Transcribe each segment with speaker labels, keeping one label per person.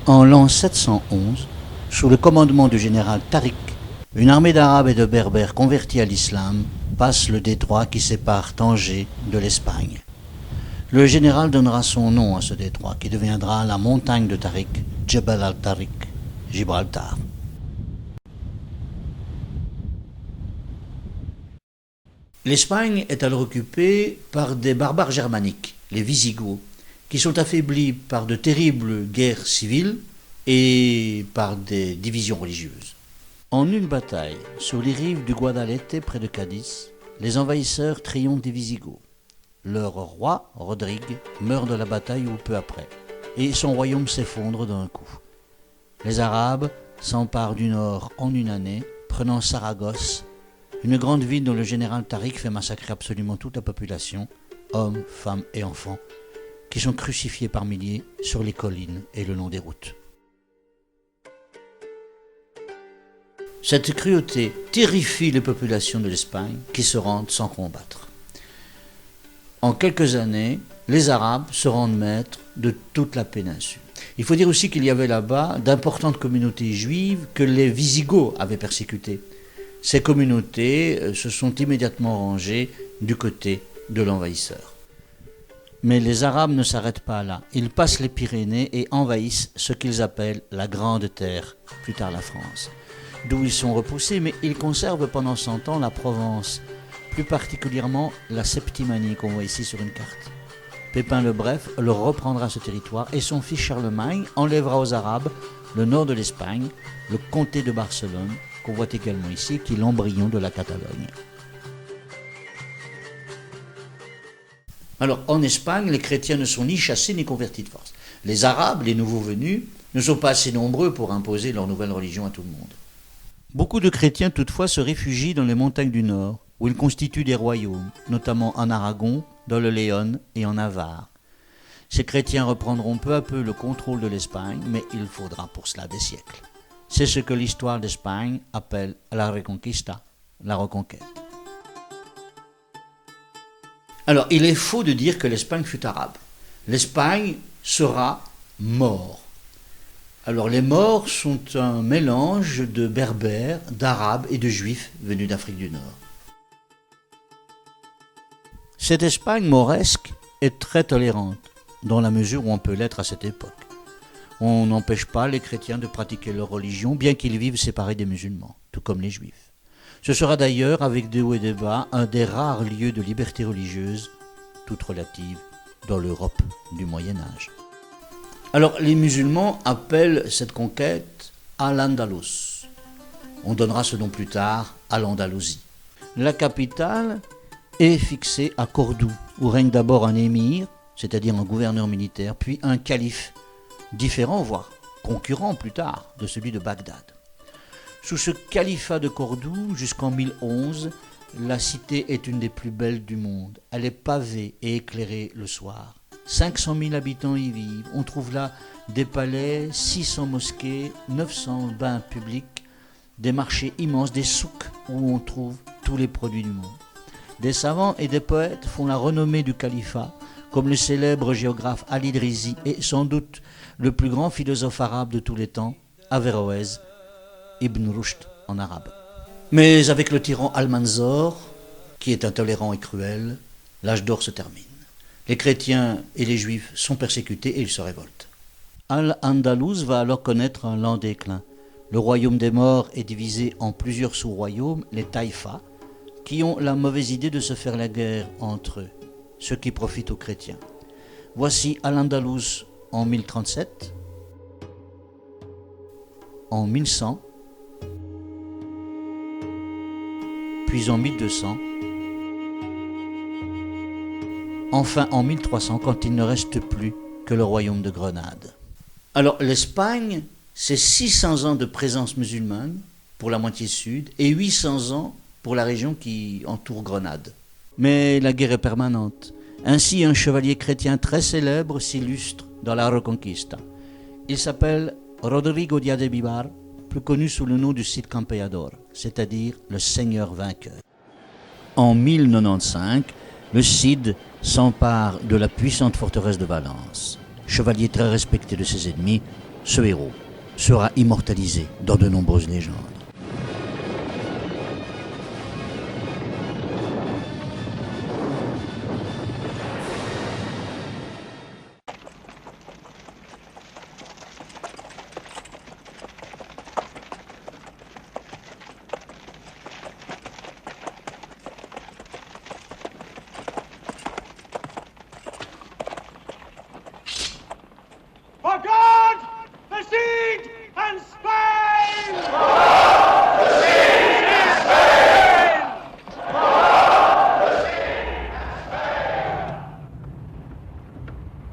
Speaker 1: En l'an 711, sous le commandement du général Tariq, une armée d'Arabes et de Berbères convertis à l'islam passe le détroit qui sépare Tanger de l'Espagne. Le général donnera son nom à ce détroit qui deviendra la montagne de Tariq, Jebel al-Tariq, Gibraltar. L'Espagne est alors occupée par des barbares germaniques, les Wisigoths, qui sont affaiblis par de terribles guerres civiles et par des divisions religieuses. En une bataille sur les rives du Guadalete près de Cadiz, les envahisseurs triomphent des Wisigoths. Leur roi, Rodrigue, meurt de la bataille ou peu après, et son royaume s'effondre d'un coup. Les Arabes s'emparent du nord en une année, prenant Saragosse, une grande ville dont le général Tariq fait massacrer absolument toute la population, hommes, femmes et enfants, qui sont crucifiés par milliers sur les collines et le long des routes. Cette cruauté terrifie les populations de l'Espagne qui se rendent sans combattre. En quelques années, les Arabes se rendent maîtres de toute la péninsule. Il faut dire aussi qu'il y avait là-bas d'importantes communautés juives que les Wisigoths avaient persécutées. Ces communautés se sont immédiatement rangées du côté de l'envahisseur. Mais les Arabes ne s'arrêtent pas là. Ils passent les Pyrénées et envahissent ce qu'ils appellent la Grande Terre, plus tard la France, d'où ils sont repoussés, mais ils conservent pendant 100 ans la Provence, plus particulièrement la Septimanie qu'on voit ici sur une carte. Pépin le Bref leur reprendra ce territoire et son fils Charlemagne enlèvera aux Arabes le nord de l'Espagne, le comté de Barcelone, qu'on voit également ici, qui est l'embryon de la Catalogne. Alors, en Espagne, les chrétiens ne sont ni chassés ni convertis de force. Les Arabes, les nouveaux venus, ne sont pas assez nombreux pour imposer leur nouvelle religion à tout le monde. Beaucoup de chrétiens, toutefois, se réfugient dans les montagnes du Nord, où ils constituent des royaumes, notamment en Aragon, dans le Léon et en Navarre. Ces chrétiens reprendront peu à peu le contrôle de l'Espagne, mais il faudra pour cela des siècles. C'est ce que l'histoire d'Espagne appelle la Reconquista, la reconquête. Alors, il est faux de dire que l'Espagne fut arabe. L'Espagne sera Maure. Alors, les Maures sont un mélange de berbères, d'arabes et de juifs venus d'Afrique du Nord. Cette Espagne mauresque est très tolérante, dans la mesure où on peut l'être à cette époque. On n'empêche pas les chrétiens de pratiquer leur religion, bien qu'ils vivent séparés des musulmans, tout comme les juifs. Ce sera d'ailleurs, avec des hauts et des bas, un des rares lieux de liberté religieuse, toute relative, dans l'Europe du Moyen-Âge. Alors, les musulmans appellent cette conquête Al-Andalus. On donnera ce nom plus tard à l'Andalousie. La capitale est fixée à Cordoue, où règne d'abord un émir, c'est-à-dire un gouverneur militaire, puis un calife, différent, voire concurrent plus tard, de celui de Bagdad. Sous ce califat de Cordoue, jusqu'en 1011, la cité est une des plus belles du monde. Elle est pavée et éclairée le soir. 500 000 habitants y vivent. On trouve là des palais, 600 mosquées, 900 bains publics, des marchés immenses, des souks où on trouve tous les produits du monde. Des savants et des poètes font la renommée du califat, comme le célèbre géographe Al-Idrisi et sans doute le plus grand philosophe arabe de tous les temps, Averroès, Ibn Rushd en arabe. Mais avec le tyran Almanzor, qui est intolérant et cruel, l'âge d'or se termine. Les chrétiens et les juifs sont persécutés et ils se révoltent. Al-Andalus va alors connaître un lent déclin. Le royaume des morts est divisé en plusieurs sous-royaumes, les taïfas, qui ont la mauvaise idée de se faire la guerre entre eux, ce qui profite aux chrétiens. Voici Al-Andalus en 1037, en 1100, puis en 1200, enfin en 1300 quand il ne reste plus que le royaume de Grenade. Alors l'Espagne, c'est 600 ans de présence musulmane pour la moitié sud et 800 ans pour la région qui entoure Grenade. Mais la guerre est permanente. Ainsi, un chevalier chrétien très célèbre s'illustre dans la Reconquista. Il s'appelle Rodrigo Díaz de Vivar, plus connu sous le nom du Cid Campeador, c'est-à-dire le Seigneur vainqueur. En 1095, le Cid s'empare de la puissante forteresse de Valence. Chevalier très respecté de ses ennemis, Ce héros sera immortalisé dans de nombreuses légendes.
Speaker 2: For God, the Siege, and Spain!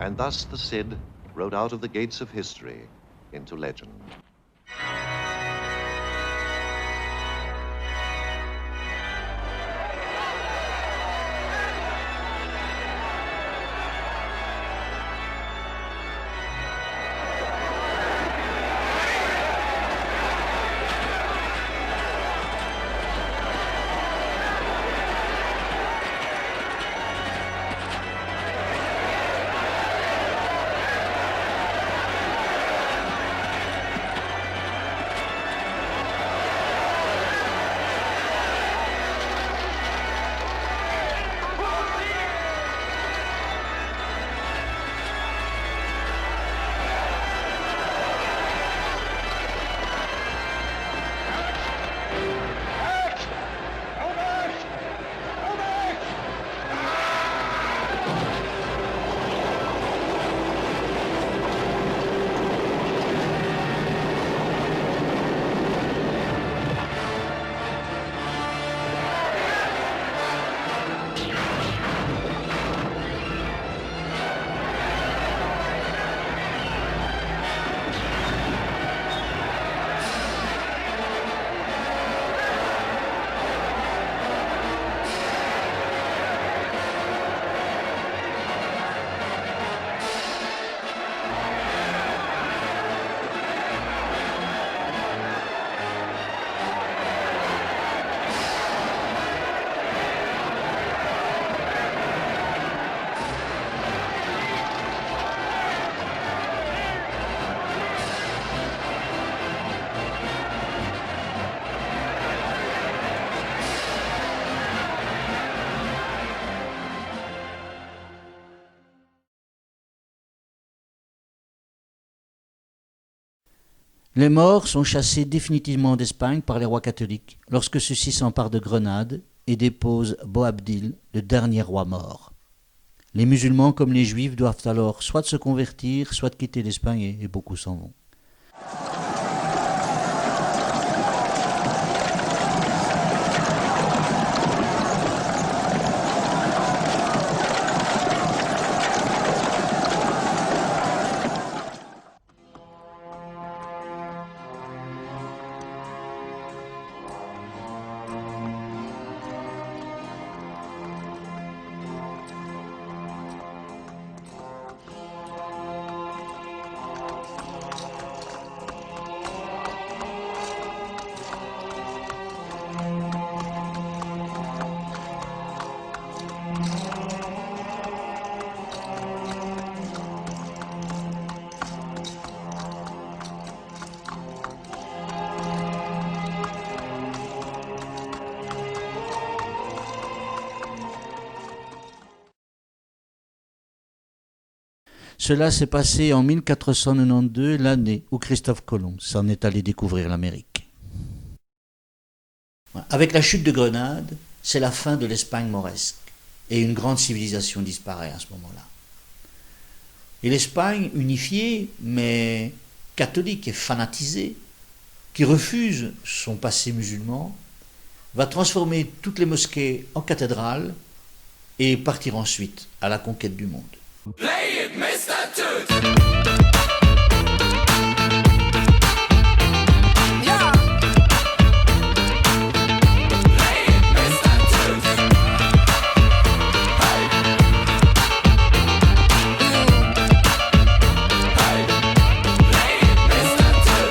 Speaker 3: And thus the Cid rode out of the gates of history into legend.
Speaker 1: Les Maures sont chassés définitivement d'Espagne par les rois catholiques lorsque ceux-ci s'emparent de Grenade et déposent Boabdil, le dernier roi mort. Les musulmans comme les juifs doivent alors soit se convertir, soit quitter l'Espagne et beaucoup s'en vont. Cela s'est passé en 1492, l'année où Christophe Colomb s'en est allé découvrir l'Amérique. Avec la chute de Grenade, c'est la fin de l'Espagne mauresque et une grande civilisation disparaît à ce moment-là. Et l'Espagne unifiée, mais catholique et fanatisée, qui refuse son passé musulman, va transformer toutes les mosquées en cathédrales et partir ensuite à la conquête du monde.
Speaker 2: Play it, Mr. Toot!